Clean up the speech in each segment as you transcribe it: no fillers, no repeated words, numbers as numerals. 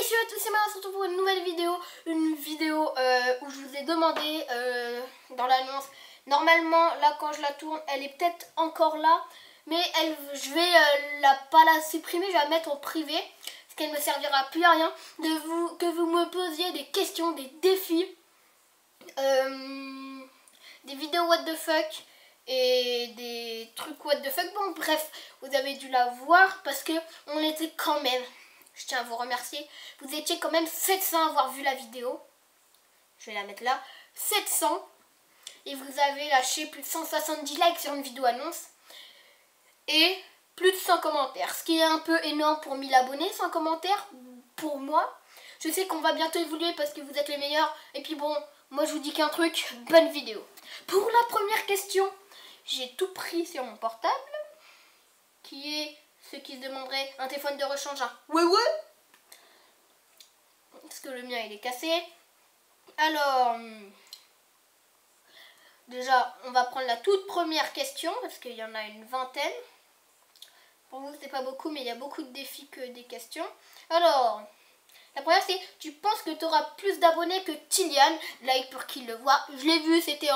salut à tous, c'est Maya, on se retrouve pour une nouvelle vidéo. Où je vous ai demandé dans l'annonce. Normalement, là quand je la tourne, elle est peut-être encore là. Mais je vais pas la supprimer, je vais la mettre en privé. Parce qu'elle ne me servira plus à rien. Que vous me posiez des questions, des défis. Des vidéos what the fuck. Et des trucs what the fuck. Bon bref, vous avez dû la voir parce que on était quand même... Je tiens à vous remercier. Vous étiez quand même 700 à avoir vu la vidéo. Je vais la mettre là. 700. Et vous avez lâché plus de 170 likes sur une vidéo annonce. Et plus de 100 commentaires. Ce qui est un peu énorme pour 1000 abonnés. 100 commentaires pour moi. Je sais qu'on va bientôt évoluer parce que vous êtes les meilleurs. Et puis bon, moi je vous dis qu'un truc. Bonne vidéo. Pour la première question, j'ai tout pris sur mon portable. Qui est... Ceux qui se demanderaient, un téléphone de rechange, ouais. Parce que le mien il est cassé. Alors, déjà, on va prendre la toute première question, parce qu'il y en a une vingtaine. Pour vous, c'est pas beaucoup, mais il y a beaucoup de défis que des questions. Alors, la première c'est, tu penses que tu auras plus d'abonnés que Kylian? Like pour qu'il le voit. Je l'ai vu, c'était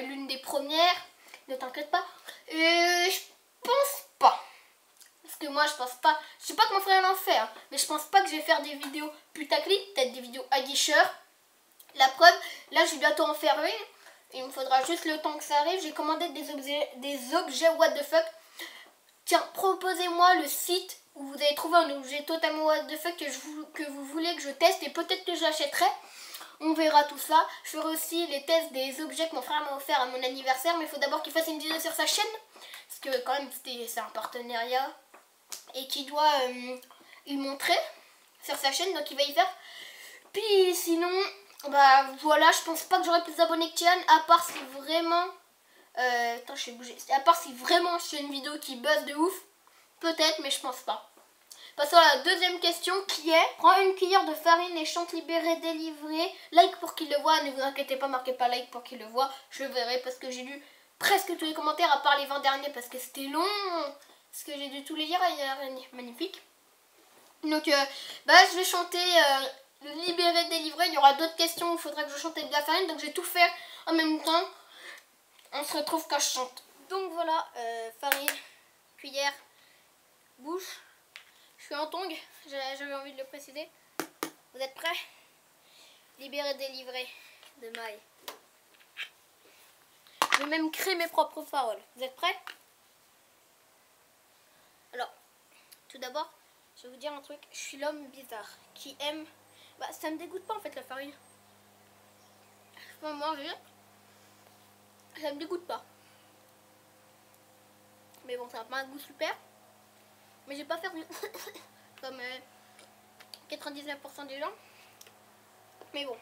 l'une des premières. Ne t'inquiète pas. Je pense pas. Parce que moi je pense pas, je sais pas comment frère en faire, mais je pense pas que je vais faire des vidéos putaclic, peut-être des vidéos aguicheurs. La preuve, là je vais bientôt en faire une. Il me faudra juste le temps que ça arrive. J'ai commandé des objets what the fuck. Tiens, proposez-moi le site où vous avez trouvé un objet totalement what the fuck que vous voulez que je teste et peut-être que je l'achèterai. On verra tout ça. Je ferai aussi les tests des objets que mon frère m'a offert à mon anniversaire, mais il faut d'abord qu'il fasse une vidéo sur sa chaîne. Parce que quand même c'est un partenariat. Et qui doit y montrer sur sa chaîne, donc il va y faire. Puis sinon, bah voilà, je pense pas que j'aurai plus d'abonnés que Tian, à part si vraiment... attends, je vais bouger. À part si vraiment je fais une vidéo qui buzz de ouf, peut-être, mais je pense pas. Passons à la deuxième question qui est: prends une cuillère de farine et chante libéré, délivré. Like pour qu'il le voit, ne vous inquiétez pas, marquez pas like pour qu'il le voit. Je le verrai parce que j'ai lu presque tous les commentaires, à part les 20 derniers parce que c'était long. Parce que j'ai dû tous les lire, magnifique. Donc, je vais chanter libéré, délivré. Il y aura d'autres questions où il faudra que je chante avec de la farine. Donc, je vais tout faire en même temps. On se retrouve quand je chante. Donc, voilà, farine, cuillère, bouche. Je suis en tongue, j'avais envie de le préciser. Vous êtes prêts? Libéré, délivré de maille. Je vais même créer mes propres paroles. Vous êtes prêts? Alors, tout d'abord, je vais vous dire un truc. Je suis l'homme bizarre qui aime... Bah, ça me dégoûte pas en fait la farine. Je peux en manger. Ça me dégoûte pas. Mais bon, ça n'a pas un goût super. Mais j'ai pas fait comme 99% des gens. Mais bon.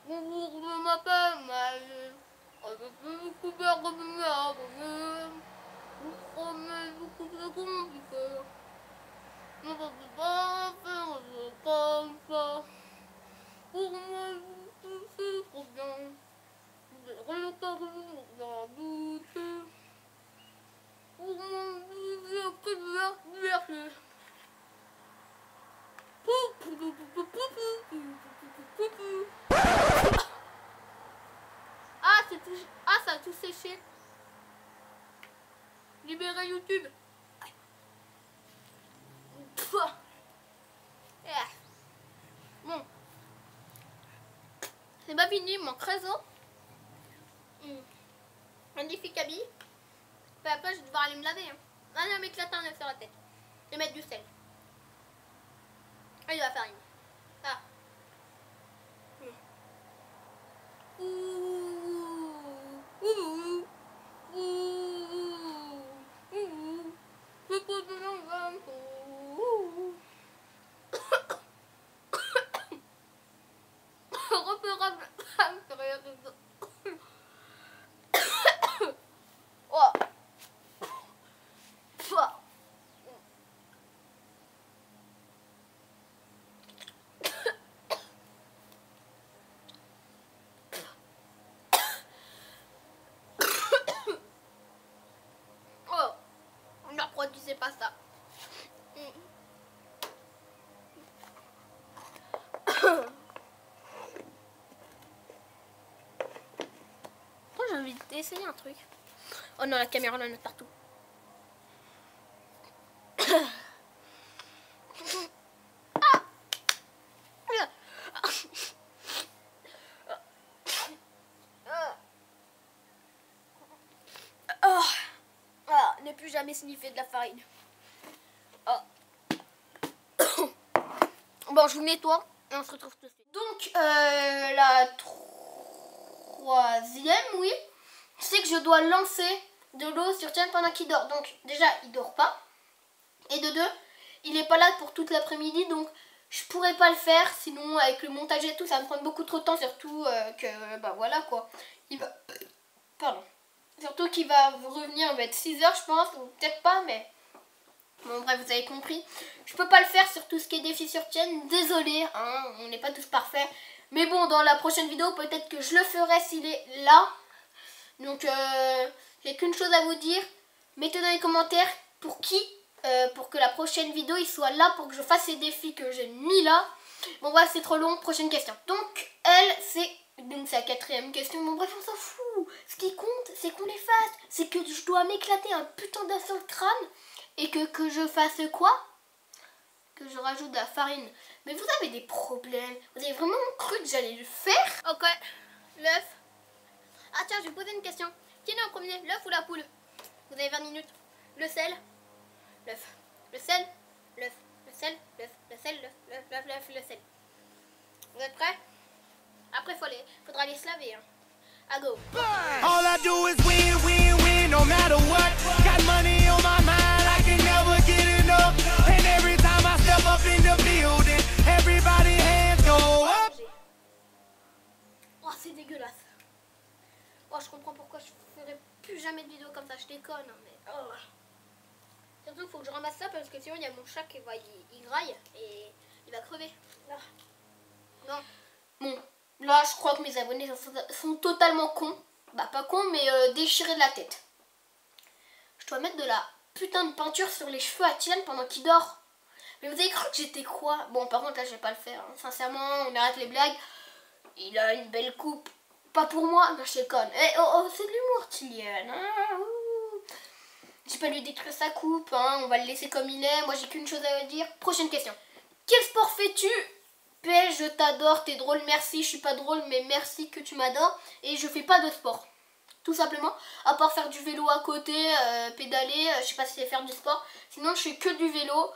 Bonjour, je m'appelle Maëlle. Avec une couleur de lumière, vous prenez beaucoup de compliqué. Ne peux pas faire comme ça. Pour moi, c'est trop bien. Vous êtes regardez dans la bouche. Pour moi, vous êtes que de la liberté. Ah, ça a tout séché. Libérez YouTube. Bon. C'est pas fini, il manque 13 ans. Magnifique habit. Puis après, je vais devoir aller me laver. Ah non, m'éclater un œuf sur la tête. Et mettre du sel. Et de la farine. Ah. j'ai pas ça. J'ai envie d'essayer un truc. Oh non, la caméra la note partout. Ne plus jamais sniffer de la farine. Bon, je vous nettoie et on se retrouve tout de suite. Donc, la troisième, oui, c'est que je dois lancer de l'eau sur Tian pendant qu'il dort. Donc, déjà, il dort pas. Et de deux, il est pas là pour toute l'après-midi, donc je pourrais pas le faire. Sinon, avec le montage et tout, ça va me prendre beaucoup trop de temps. Surtout que, bah voilà quoi. Il va... Pardon. Surtout qu'il va revenir, il va être 6 h, je pense, ou peut-être pas, mais... Bon, bref, vous avez compris. Je peux pas le faire sur tout ce qui est défi sur Tian. Désolé, hein, on n'est pas tous parfaits. Mais bon, dans la prochaine vidéo, peut-être que je le ferai s'il est là. Donc, j'ai qu'une chose à vous dire. Mettez dans les commentaires pour qui, pour que la prochaine vidéo, il soit là, pour que je fasse ces défis que j'ai mis là. Bon, bref, c'est trop long. Prochaine question. Donc, elle, c'est... Donc c'est la quatrième question, bon bref on s'en fout. Ce qui compte c'est qu'on les fasse. C'est que je dois m'éclater un putain d'un seul crâne. Et que je fasse quoi? Que je rajoute de la farine. Mais vous avez des problèmes. Vous avez vraiment cru que j'allais le faire? Ok, l'œuf. Ah tiens, je vais vous poser une question. Qui est en premier, l'œuf ou la poule? Vous avez 20 minutes. Le sel, l'œuf. Le sel, l'œuf. Le sel, l'œuf. Le sel, l'œuf, le sel. Vous êtes prêts? Après, faudra aller se laver. Hein. À go. All I do is win, win, win, no matter what. Got money on my mind, I can never get enough. And every time I step up in the building, everybody hands go up. Oh, c'est dégueulasse. Oh, je comprends pourquoi je ferai plus jamais de vidéos comme ça. Je déconne, hein, mais... Oh. Surtout, il faut que je ramasse ça parce que sinon, il y a mon chat qui va il graille et il va crever. Là. Non. Bon. Là, je crois que mes abonnés sont totalement cons. Bah, pas cons, mais déchirés de la tête. Je dois mettre de la putain de peinture sur les cheveux à Tian pendant qu'il dort. Mais vous avez cru que j'étais quoi? Bon, par contre, là, je vais pas le faire. Hein. Sincèrement, on arrête les blagues. Il a une belle coupe. Pas pour moi, non, je déconne. Eh, oh, c'est de l'humour, Tian. Ah, j'ai pas lui détruire sa coupe. Hein. On va le laisser comme il est. Moi, j'ai qu'une chose à dire. Prochaine question. Quel sport fais-tu? Je t'adore, t'es drôle, merci, je suis pas drôle, mais merci que tu m'adores. Et je fais pas de sport, tout simplement, à part faire du vélo à côté, pédaler, je sais pas si c'est faire du sport. Sinon je fais que du vélo,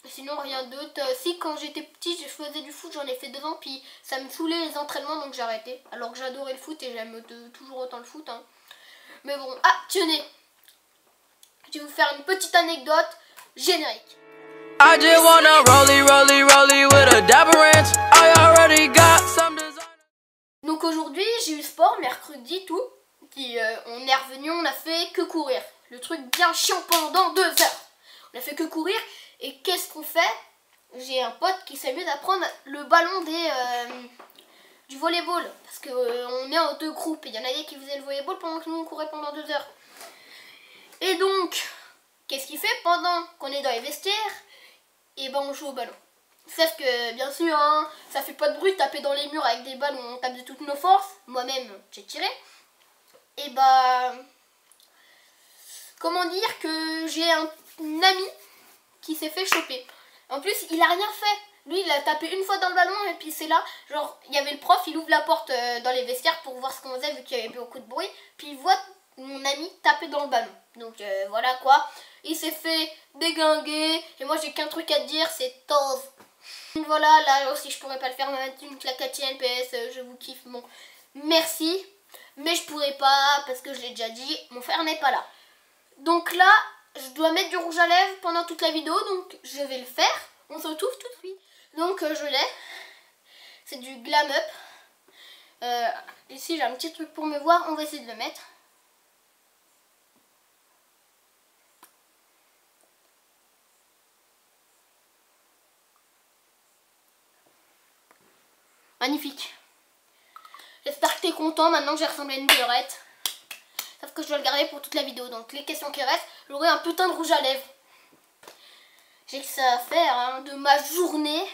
sinon rien d'autre. Si quand j'étais petit je faisais du foot, j'en ai fait 2 ans, puis ça me saoulait les entraînements, donc j'ai arrêté. Alors que j'adorais le foot et j'aime toujours autant le foot. Hein. Mais bon, ah tenez, je vais vous faire une petite anecdote générique. I just wanna rollie with a dapper ranch. I already got some design. Donc aujourd'hui j'ai eu sport mercredi tout. Puis on est revenu, on a fait que courir. Le truc bien chiant pendant 2 heures. On a fait que courir et qu'est-ce qu'on fait? J'ai un pote qui s'amuse à prendre le ballon du volleyball. Parce que on est en 2 groupes et il y en avait qui faisaient le volleyball pendant que nous on courait pendant 2 heures. Et donc, qu'est-ce qu'il fait pendant qu'on est dans les vestiaires? Et ben on joue au ballon. Sauf que bien sûr hein, ça fait pas de bruit de taper dans les murs avec des balles où on tape de toutes nos forces. Moi-même j'ai tiré. Et bah comment dire que j'ai un ami qui s'est fait choper. En plus il a rien fait. Lui il a tapé une fois dans le ballon et puis c'est là. Genre il y avait le prof, il ouvre la porte dans les vestiaires pour voir ce qu'on faisait vu qu'il y avait beaucoup de bruit. Puis il voit mon ami taper dans le ballon. Donc voilà quoi. Il s'est fait déglinguer. Et moi j'ai qu'un truc à te dire, c'est tose. Voilà, là aussi je pourrais pas le faire. Mettre une claque à Tian, PS, je vous kiffe. Bon, merci. Mais je pourrais pas parce que je l'ai déjà dit, mon frère n'est pas là. Donc là, je dois mettre du rouge à lèvres pendant toute la vidéo. Donc je vais le faire. On se retrouve tout de suite. Donc je l'ai. C'est du Glam Up. Ici j'ai un petit truc pour me voir. On va essayer de le mettre. Magnifique. J'espère que t'es content maintenant que j'ai ressemblé à une beurette. Sauf que je dois le garder pour toute la vidéo. Donc les questions qui restent, j'aurai un putain de rouge à lèvres. j'ai que ça à faire hein, de ma journée.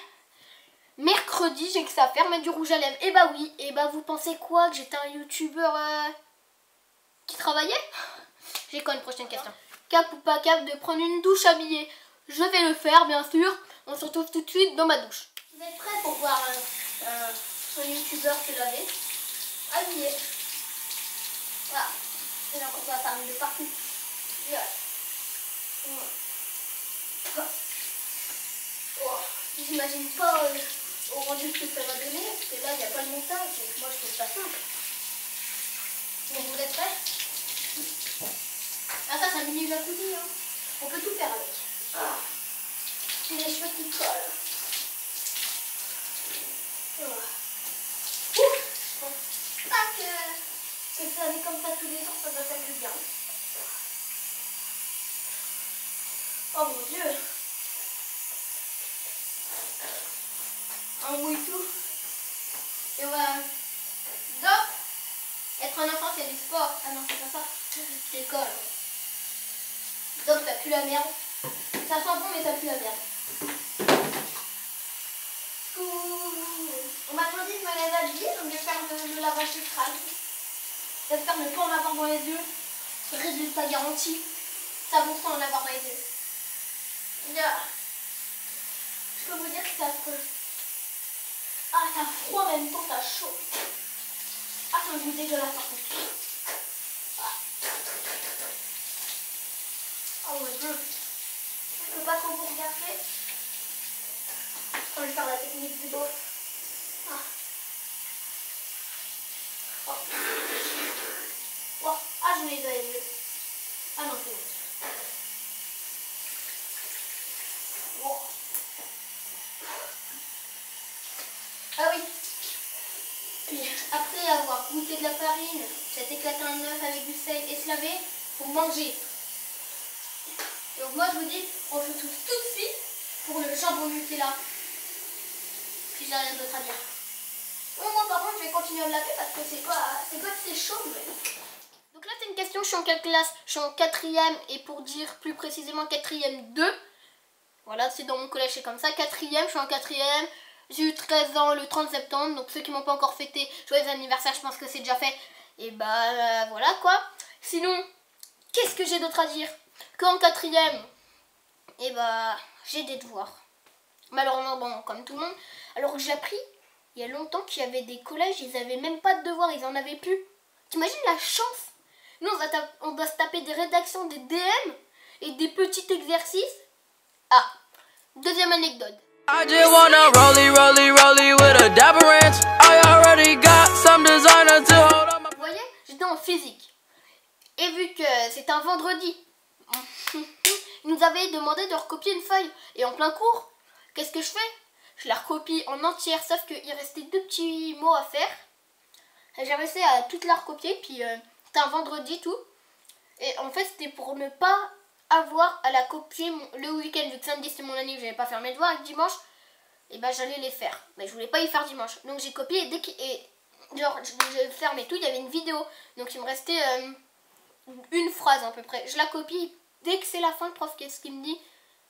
Mercredi, j'ai que ça à faire, mettre du rouge à lèvres. Et bah oui, et bah vous pensez quoi? Que j'étais un youtubeur qui travaillait? J'ai quoi une prochaine question? Cap ou pas cap de prendre une douche habillée? Je vais le faire, bien sûr. On se retrouve tout de suite dans ma douche. Vous êtes prêts pour voir un youtubeur se laver? Habillé. Voilà. Et là, on va parler de partout. Voilà. Oh, j'imagine pas au rendu que ça va donner, parce que là, il n'y a pas le montage. Donc moi, je trouve ça simple. Donc, vous êtes prêts? Ah, ça, c'est un mini jacuzzi. Hein. On peut tout faire avec. Ah. J'ai les cheveux qui collent. Voilà. Ouf, je pense pas que ça allait comme ça tous les jours, ça doit faire du bien. Oh mon Dieu. On mouille tout. Et voilà. Donc, être un enfant, c'est du sport. Ah non, c'est pas ça. C'est l'école. Donc, ça pue la merde. Ça sent bon, mais ça pue la merde. On m'a demandé de me laver habillée, donc je vais faire le lavage du crâne. J'espère ne pas en avoir dans les yeux. Résultat garanti. Ça vous fera en avoir dans les yeux. Là. Je peux vous dire que c'est affreux. Ah, ça a froid en même temps, ça a chaud. Ah, c'est un goût dégueulasse par contre. Oh mon dieu. Je peux pas trop vous regarder. Je vais faire la technique du dos. Ah. Oh. Oh. Ah, je les avais vus. Ah non, c'est bon. Oh. Ah oui. Puis après avoir goûté de la farine, s'être éclaté un œuf avec du sel et se laver, faut manger. Donc moi je vous dis, on se retrouve tout de suite pour le jambon Nutella. Puis j'ai rien d'autre à dire. Bon, moi par contre je vais continuer à me laver parce que c'est pas que c'est chaud. Mais... Donc là c'est une question, je suis en quelle classe? Je suis en 4e et pour dire plus précisément 4e 2. Voilà, c'est dans mon collège, c'est comme ça. 4e, je suis en 4e. J'ai eu 13 ans le 30 septembre. Donc ceux qui m'ont pas encore fêté, joyeux anniversaire, je pense que c'est déjà fait. Et bah voilà quoi. Sinon, qu'est-ce que j'ai d'autre à dire? Qu'en 4e, et bah j'ai des devoirs. Malheureusement, bon, comme tout le monde. Alors que j'ai appris, il y a longtemps qu'il y avait des collèges, ils avaient même pas de devoirs, ils en avaient plus. T'imagines la chance? Nous, on doit se taper des rédactions, des DM et des petits exercices. Ah, deuxième anecdote. I just wanna rollie with a dapper ranch. I already got some designer to hold on. Vous voyez, j'étais en physique. Et vu que c'est un vendredi, il nous avait demandé de recopier une feuille. Et en plein cours, qu'est-ce que je fais? Je la recopie en entière, sauf qu'il restait 2 petits mots à faire. J'ai réussi à toute la recopier, puis c'était un vendredi tout. Et en fait, c'était pour ne pas avoir à la copier le week-end, vu que samedi c'était mon année, je n'avais pas faire mes devoirs, et dimanche, et ben j'allais les faire. Mais je voulais pas y faire dimanche. Donc j'ai copié, et dès que genre, je fermais tout, il y avait une vidéo. Donc il me restait une phrase à peu près. Je la copie, dès que c'est la fin, le prof, qu'est-ce qu'il me dit?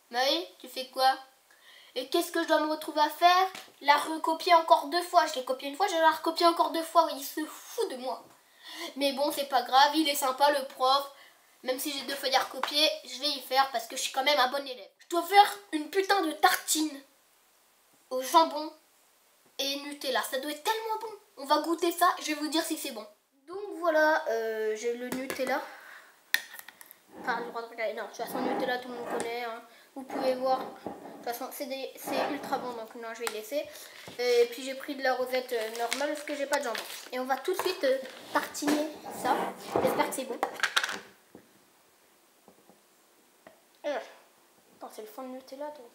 Maë, tu fais quoi? Et qu'est-ce que je dois me retrouver à faire? La recopier encore 2 fois. Je l'ai copié une fois, je vais la recopier encore 2 fois. Oui, il se fout de moi. Mais bon, c'est pas grave, il est sympa le prof. Même si j'ai 2 feuilles à recopier, je vais y faire parce que je suis quand même un bon élève. Je dois faire une putain de tartine au jambon et Nutella. Ça doit être tellement bon. On va goûter ça, je vais vous dire si c'est bon. Donc voilà, j'ai le Nutella. Enfin, le droit de regarder. Non, de toute façon, Nutella, tout le monde connaît. Hein. Vous pouvez voir. De toute façon, c'est ultra bon, donc non, je vais laisser. Et puis j'ai pris de la rosette normale parce que j'ai pas de jambon. Et on va tout de suite tartiner ça. J'espère que c'est bon. Attends, c'est le fond de Nutella, toi.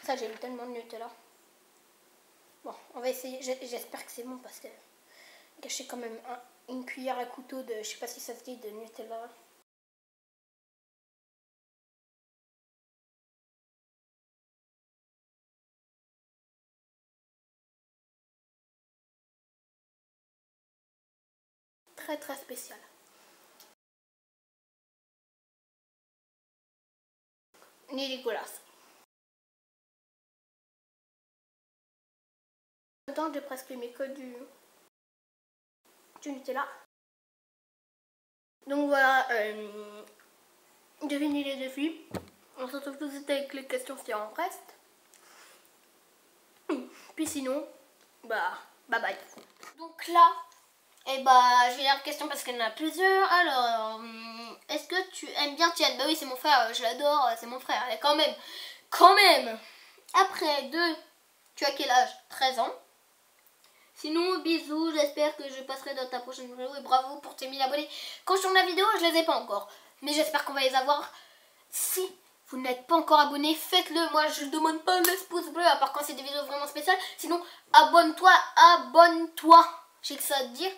Ça, j'ai eu tellement de Nutella. Bon, on va essayer. J'espère que c'est bon parce que j'ai quand même une cuillère à couteau de, je sais pas si ça se dit, de Nutella. Très très spécial. ni dégueulasse. Attends, j'ai presque mis que du Nutella. Donc voilà, j'ai fini les défis. On se retrouve tout de suite avec les questions si en reste. Puis sinon, bah bye bye. Donc là, je vais lire les questions parce qu'il y en a plusieurs. Alors, est-ce que tu aimes bien Tian? Bah oui, c'est mon frère, je l'adore, c'est mon frère. Et quand même. Après 2, tu as quel âge? 13 ans. Sinon, bisous, j'espère que je passerai dans ta prochaine vidéo et bravo pour tes 1000 abonnés. Quand je tourne la vidéo, je les ai pas encore. Mais j'espère qu'on va les avoir. Si vous n'êtes pas encore abonné, faites-le. Moi, je ne demande pas le pouce bleu, à part quand c'est des vidéos vraiment spéciales. Sinon, abonne-toi. J'ai que ça à te dire.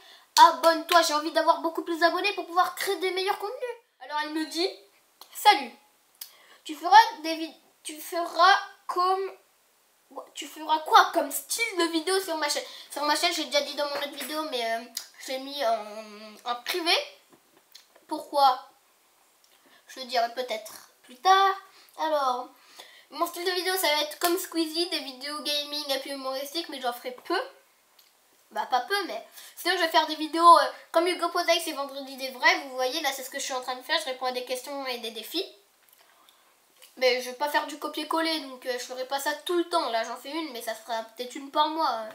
Abonne-toi, j'ai envie d'avoir beaucoup plus d'abonnés pour pouvoir créer des meilleurs contenus. Alors, elle me dit, salut, tu feras quoi comme style de vidéo sur ma chaîne? Sur ma chaîne, j'ai déjà dit dans mon autre vidéo, mais je l'ai mis en privé. Pourquoi? Je le dirai peut-être plus tard. Alors, mon style de vidéo, ça va être comme Squeezie, des vidéos gaming et puis humoristiques, mais j'en ferai peu. Bah pas peu, mais sinon je vais faire des vidéos comme Hugo Posay, c'est vendredi des vrais. Vous voyez, là c'est ce que je suis en train de faire. Je réponds à des questions et des défis. Mais je vais pas faire du copier-coller, donc je ferai pas ça tout le temps. Là j'en fais une, mais ça sera peut-être une par mois.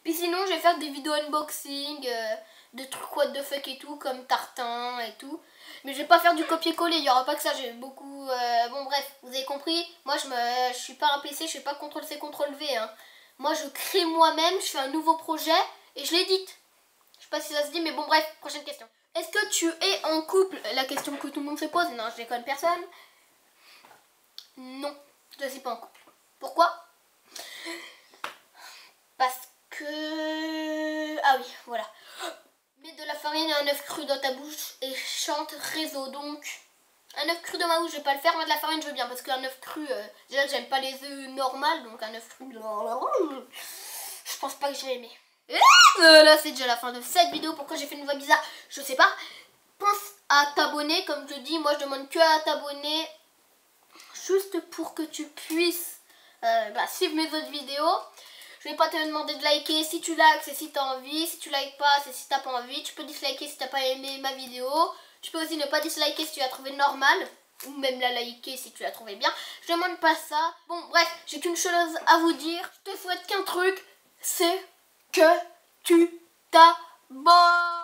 Puis sinon je vais faire des vidéos unboxing, de trucs what the fuck et tout, comme tartin et tout. Mais je vais pas faire du copier-coller, il y aura pas que ça, j'ai beaucoup... bon bref, vous avez compris, moi je suis pas un PC, je fais pas CTRL-C, CTRL-V. Hein. Moi je crée moi-même, je fais un nouveau projet et je l'édite. Je sais pas si ça se dit, mais bon bref, prochaine question. Est-ce que tu es en couple? La question que tout le monde se pose. Non, je déconne, personne. Non, je ne suis pas en couple. Pourquoi? Parce que... Ah oui, voilà. Mets de la farine et un œuf cru dans ta bouche et chante réseau. Donc, un œuf cru dans ma bouche, je vais pas le faire. Moi, de la farine, je veux bien. Parce qu'un œuf cru, déjà, j'aime pas les œufs normaux. Donc, un œuf cru, je pense pas que je vais aimer. Là, c'est déjà la fin de cette vidéo. Pourquoi j'ai fait une voix bizarre? Je sais pas. Pense à t'abonner. Comme je dis, moi, je demande que à t'abonner. Juste pour que tu puisses suivre mes autres vidéos. Je vais pas te demander de liker. Si tu likes, c'est si tu as envie. Si tu likes pas, c'est si tu n'as pas envie. Tu peux disliker si tu n'as pas aimé ma vidéo. Tu peux aussi ne pas disliker si tu l'as trouvé normal. Ou même la liker si tu l'as trouvé bien. Je demande pas ça. Bon, bref, j'ai qu'une chose à vous dire. Je te souhaite qu'un truc. C'est que tu t'abonnes.